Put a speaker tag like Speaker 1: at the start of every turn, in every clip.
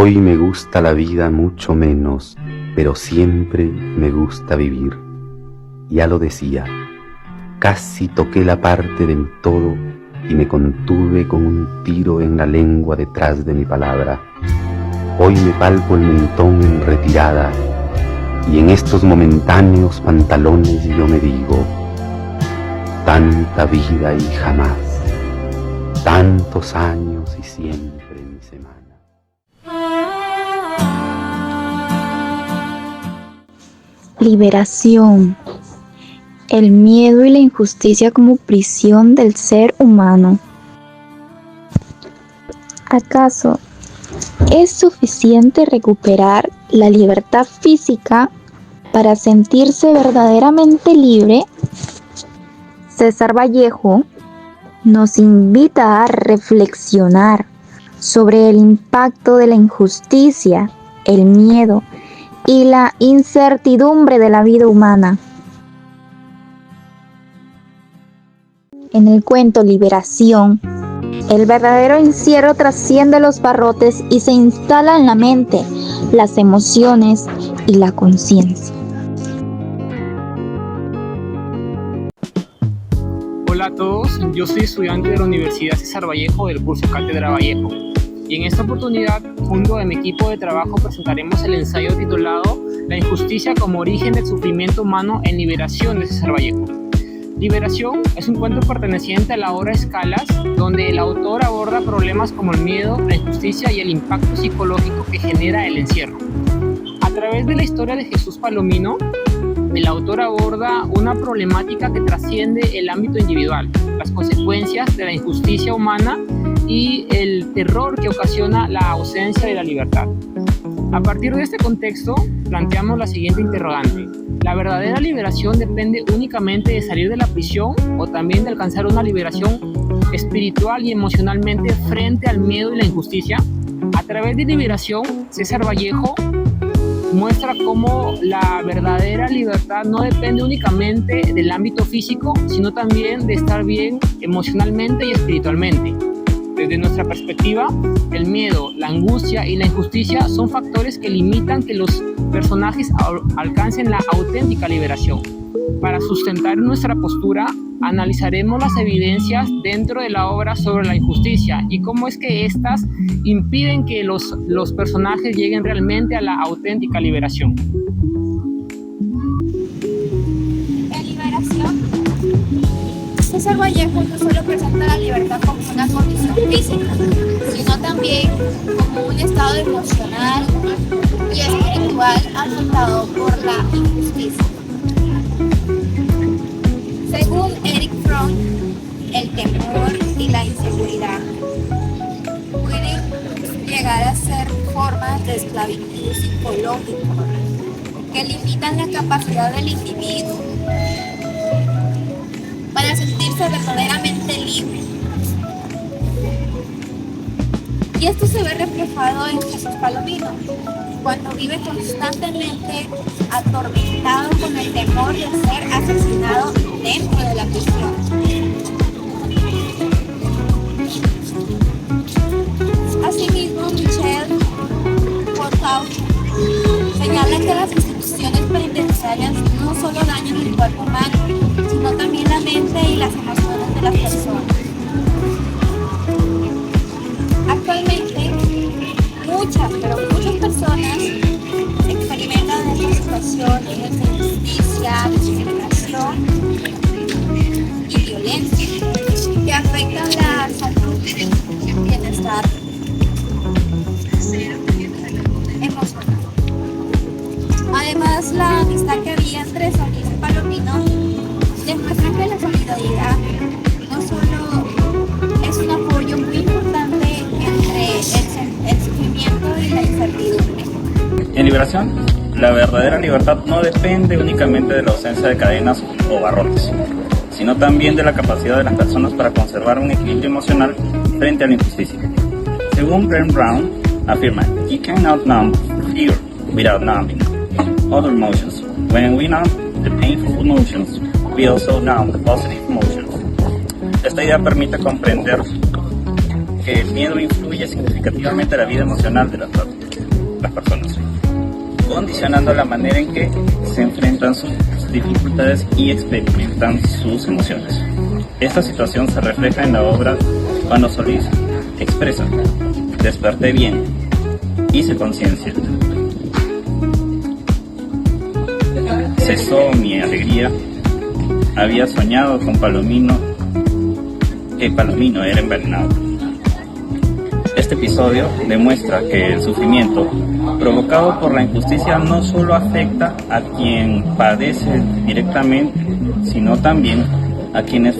Speaker 1: Hoy me gusta la vida mucho menos, pero siempre me gusta vivir. Ya lo decía, casi toqué la parte de mi todo y me contuve con un tiro en la lengua detrás de mi palabra. Hoy me palpo el mentón en retirada y en estos momentáneos pantalones yo me digo: tanta vida y jamás, tantos años y siempre mi semana.
Speaker 2: Liberación. El miedo y la injusticia como prisión del ser humano. ¿Acaso es suficiente recuperar la libertad física para sentirse verdaderamente libre? César Vallejo nos invita a reflexionar sobre el impacto de la injusticia, el miedo y la incertidumbre de la vida humana. En el cuento Liberación, el verdadero encierro trasciende los barrotes y se instala en la mente, las emociones y la conciencia.
Speaker 3: Hola a todos, yo soy estudiante de la Universidad César Vallejo del curso Cátedra Vallejo, y en esta oportunidad, junto a mi equipo de trabajo, presentaremos el ensayo titulado La injusticia como origen del sufrimiento humano en Liberación de César Vallejo. Liberación es un cuento perteneciente a la obra Escalas, donde el autor aborda problemas como el miedo, la injusticia y el impacto psicológico que genera el encierro. A través de la historia de Jesús Palomino, el autor aborda una problemática que trasciende el ámbito individual, las consecuencias de la injusticia humana y el terror que ocasiona la ausencia de la libertad. A partir de este contexto, planteamos la siguiente interrogante: ¿la verdadera liberación depende únicamente de salir de la prisión o también de alcanzar una liberación espiritual y emocionalmente frente al miedo y la injusticia? A través de Liberación, César Vallejo muestra cómo la verdadera libertad no depende únicamente del ámbito físico, sino también de estar bien emocionalmente y espiritualmente. Desde nuestra perspectiva, el miedo, la angustia y la injusticia son factores que limitan que los personajes alcancen la auténtica liberación. Para sustentar nuestra postura, analizaremos las evidencias dentro de la obra sobre la injusticia y cómo es que éstas impiden que los personajes lleguen realmente a la auténtica liberación.
Speaker 4: En Liberación, César Vallejo no solo presenta la libertad como una condición física, sino también como un estado emocional y espiritual afectado por la injusticia. Según Erich Fromm, el temor y la inseguridad pueden llegar a ser formas de esclavitud psicológica que limitan la capacidad del individuo para sentirse verdaderamente libre. Y esto se ve reflejado en Jesús Palomino, cuando vive constantemente atormentado con el temor de ser asesinado dentro de la prisión. Asimismo, Michel Foucault señala que las instituciones penitenciarias no solo dañan el cuerpo humano, sino también la mente y las emociones de las personas. Actualmente, muchas personas experimentan esta situación de injusticia, discriminación y violencia que afectan la salud y el bienestar emocional. Además, la amistad que había entre Solís y Palomino demuestra que la solidaridad no solo es un apoyo muy importante entre el sufrimiento y la incertidumbre.
Speaker 5: En Liberación, la verdadera libertad no depende únicamente de la ausencia de cadenas o barrotes, sino también de la capacidad de las personas para conservar un equilibrio emocional frente a la injusticia. Según Brent Brown, afirma: "You cannot numb fear without numbing other emotions. When we numb the painful emotions, we also numb the positive emotions." Esta idea permite comprender que el miedo influye significativamente en la vida emocional de las personas. las personas, condicionando la manera en que se enfrentan sus dificultades y experimentan sus emociones. Esta situación se refleja en la obra cuando Solís expresa: desperté bien, hice conciencia, cesó mi alegría, había soñado con Palomino, que Palomino era envenenado. Este episodio demuestra que el sufrimiento provocado por la injusticia no solo afecta a quien padece directamente, sino también a quienes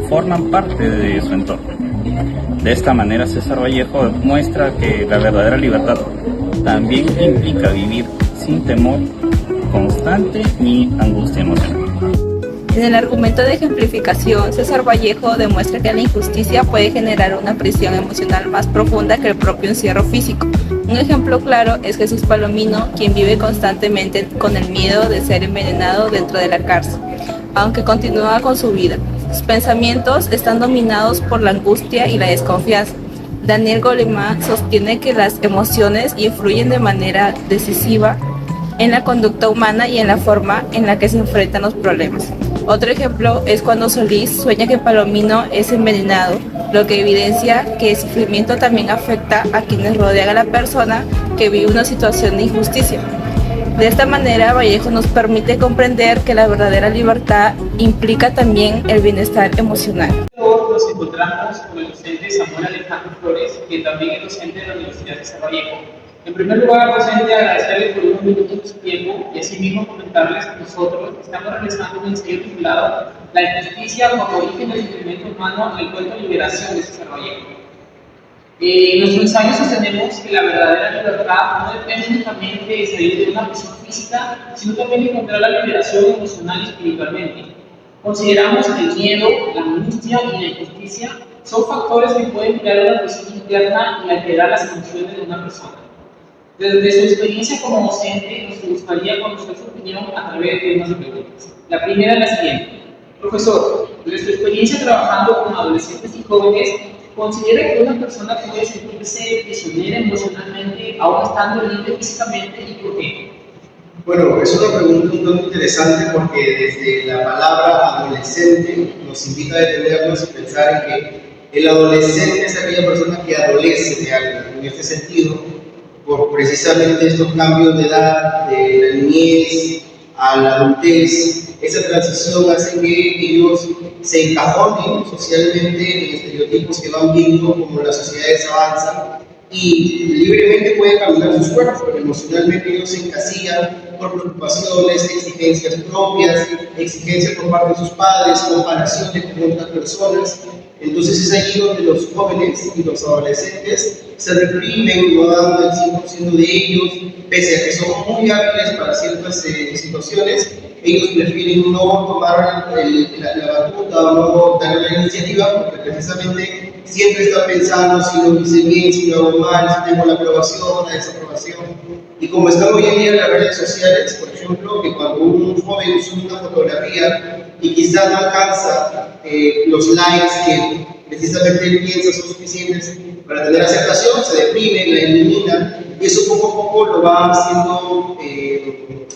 Speaker 5: forman parte de su entorno. De esta manera, César Vallejo muestra que la verdadera libertad también implica vivir sin temor constante ni angustia emocional.
Speaker 6: En el argumento de ejemplificación, César Vallejo demuestra que la injusticia puede generar una prisión emocional más profunda que el propio encierro físico. Un ejemplo claro es Jesús Palomino, quien vive constantemente con el miedo de ser envenenado dentro de la cárcel, aunque continúa con su vida. Sus pensamientos están dominados por la angustia y la desconfianza. Daniel Goleman sostiene que las emociones influyen de manera decisiva en la conducta humana y en la forma en la que se enfrentan los problemas. Otro ejemplo es cuando Solís sueña que Palomino es envenenado, lo que evidencia que el sufrimiento también afecta a quienes rodean a la persona que vive una situación de injusticia. De esta manera, Vallejo nos permite comprender que la verdadera libertad implica también el bienestar emocional.
Speaker 3: Nos encontramos con el docente Samuel Alejandro Flores, que también es docente de la Universidad de César Vallejo. En primer lugar, docente, agradecerles por unos minutos de su tiempo y asimismo comentarles que nosotros estamos realizando un ensayo titulado La injusticia como origen del sufrimiento humano en el cuento Liberación de César Vallejo. En nuestro ensayo sostenemos que la verdadera libertad no depende únicamente de salir de una prisión física, sino también de encontrar la liberación emocional y espiritualmente. Consideramos que el miedo, la angustia y la injusticia son factores que pueden crear una presión interna y alterar las emociones de una persona. Desde su experiencia como docente, nos gustaría conocer su opinión a través de unas preguntas. La primera es la siguiente. Profesor, desde su experiencia trabajando con adolescentes y jóvenes, ¿considera que una persona puede sentirse prisionera emocionalmente aún estando libre físicamente y por qué?
Speaker 7: Bueno, es una pregunta un tanto interesante porque desde la palabra adolescente nos invita a detenernos y pensar en que el adolescente es aquella persona que adolece de algo. En este sentido, por precisamente estos cambios de edad, de la niñez a la adultez, esa transición hace que ellos se encajonen socialmente en estereotipos que van viendo como las sociedades avanzan y libremente pueden caminar sus cuerpos, pero emocionalmente ellos se encasillan por preocupaciones, exigencias propias, exigencias por parte de sus padres, comparaciones con otras personas. Entonces es allí donde los jóvenes y los adolescentes se reprimen, no dando el 100% de ellos, pese a que son muy hábiles para ciertas situaciones. Ellos prefieren no tomar la batuta o no dar la iniciativa porque precisamente siempre están pensando si lo hice bien, si lo hago mal, si tengo la aprobación, la desaprobación. Y como están hoy en día en las redes sociales, por ejemplo, que cuando un joven sube una fotografía y quizás no alcanza los likes que precisamente él piensa son suficientes para tener aceptación, se deprime, la elimina, y eso poco a poco lo va haciendo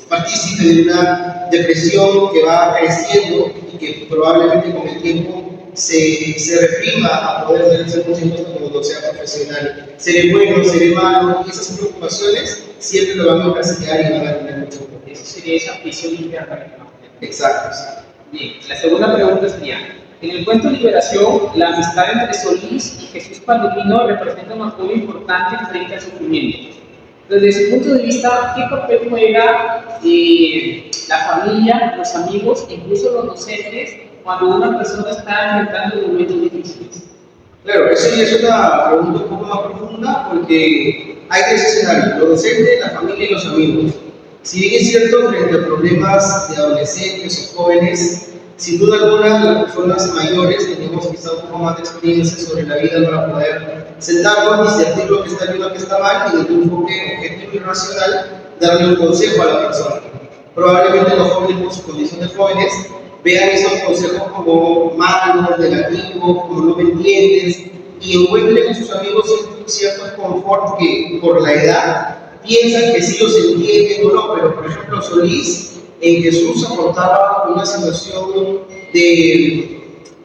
Speaker 7: partícipe de una depresión que va creciendo y que probablemente con el tiempo se reprima a poder tener ese conocimiento como sea profesional. Seré bueno, seré malo, y esas preocupaciones siempre lo van a encasillar y van a tener mucho poder.
Speaker 3: Eso sería esa prisión interna.
Speaker 7: Exacto.
Speaker 3: Bien, la segunda pregunta sería, en el cuento Liberación, la amistad entre Solís y Jesús Palomino representa un apoyo importante frente al sufrimiento. Desde su punto de vista, ¿qué papel juega la familia, los amigos e incluso los docentes cuando una persona está enfrentando momentos difíciles?
Speaker 7: Claro, eso ya es una pregunta un poco más profunda porque hay tres escenarios, los docentes, la familia y los amigos. Si bien es cierto, frente a problemas de adolescentes o jóvenes, sin duda alguna las personas mayores tenemos quizá un poco más de experiencia sobre la vida para poder sentarnos, discernir lo que está bien y lo que está mal y desde un enfoque objetivo y racional darle un consejo a la persona. Probablemente los jóvenes por su condición de jóvenes vean esos consejos como malos, negativos, como no me entiendes y encuentren en sus amigos cierto confort que por la edad piensan que sí los entienden o no, pero por ejemplo Solís en Jesús aportaba una situación de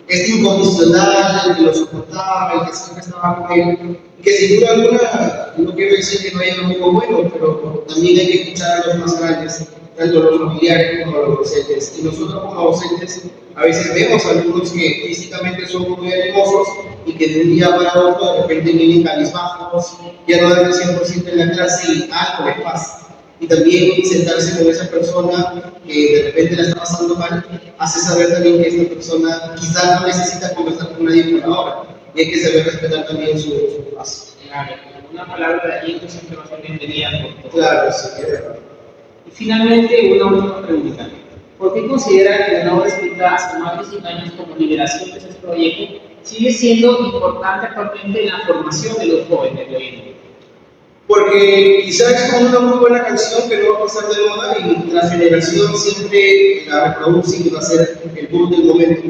Speaker 7: este incondicional, el que lo soportaba, el que siempre estaba con él, que sin duda alguna, no quiero decir que no haya algo bueno, pero también hay que escuchar a los más grandes, tanto los familiares como los docentes. Y nosotros como docentes a veces vemos a alumnos que físicamente son muy animosos y que de un día para otro de repente vienen cabizbajos, ya no dan el 100% en la clase y algo les pasa. Y también sentarse con esa persona que de repente la está pasando mal, hace saber también que esta persona quizás no necesita conversar con nadie por ahora, y hay que saber respetar también su paso.
Speaker 3: Claro, una palabra de aliento siempre va a ser bienvenida.
Speaker 7: Claro, sí, es verdad.
Speaker 3: Y finalmente, una última pregunta. ¿Por qué considera que la obra escrita hace más de 100 años como Liberación de ese proyecto sigue siendo importante actualmente en la formación de los jóvenes de hoy en día?
Speaker 7: Porque quizás es como una muy buena canción que no va a pasar de moda y la generación siempre la reproduce y va a ser el boom del momento.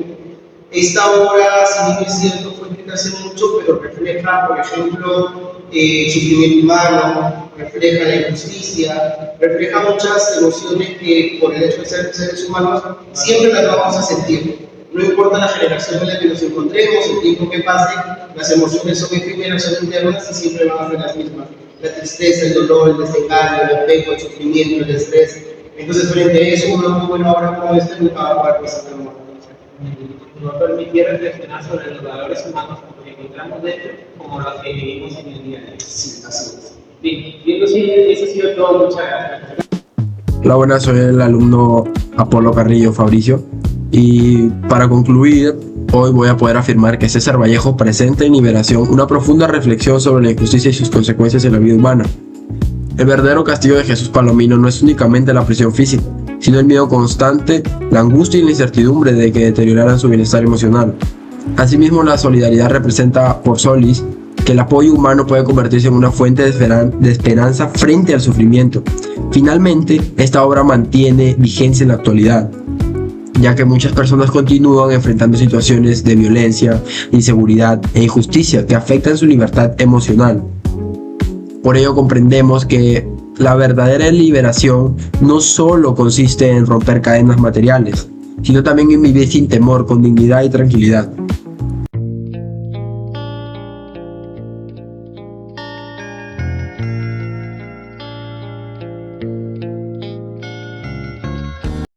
Speaker 7: Esta obra, si bien es cierto, fue escrita hace mucho, pero refleja, por ejemplo, sufrimiento humano, refleja la injusticia, refleja muchas emociones que por el hecho de ser seres humanos siempre las vamos a sentir. No importa la generación en la que nos encontremos, el tiempo que pase, las emociones son efímeras, son internas y siempre van a ser las mismas. La tristeza, el dolor, el desengaño, el apego, el sufrimiento, el estrés. Entonces, frente a eso, una muy buena obra como esta nunca va a poder pasar de moda.
Speaker 3: Nos permite reflexionar sobre los valores humanos que encontramos dentro, como los que vivimos en el día de hoy.
Speaker 7: Sí, así es.
Speaker 3: Bien, eso ha sido todo. Muchas gracias.
Speaker 8: Hola, buenas, soy el alumno Apolo Carrillo Fabricio. Y para concluir, hoy voy a poder afirmar que César Vallejo presenta en Liberación una profunda reflexión sobre la injusticia y sus consecuencias en la vida humana. El verdadero castigo de Jesús Palomino no es únicamente la prisión física, sino el miedo constante, la angustia y la incertidumbre de que deterioraran su bienestar emocional. Asimismo, la solidaridad representa por Solís que el apoyo humano puede convertirse en una fuente de esperanza frente al sufrimiento. Finalmente, esta obra mantiene vigencia en la actualidad, ya que muchas personas continúan enfrentando situaciones de violencia, inseguridad e injusticia que afectan su libertad emocional. Por ello comprendemos que la verdadera liberación no solo consiste en romper cadenas materiales, sino también en vivir sin temor, con dignidad y tranquilidad.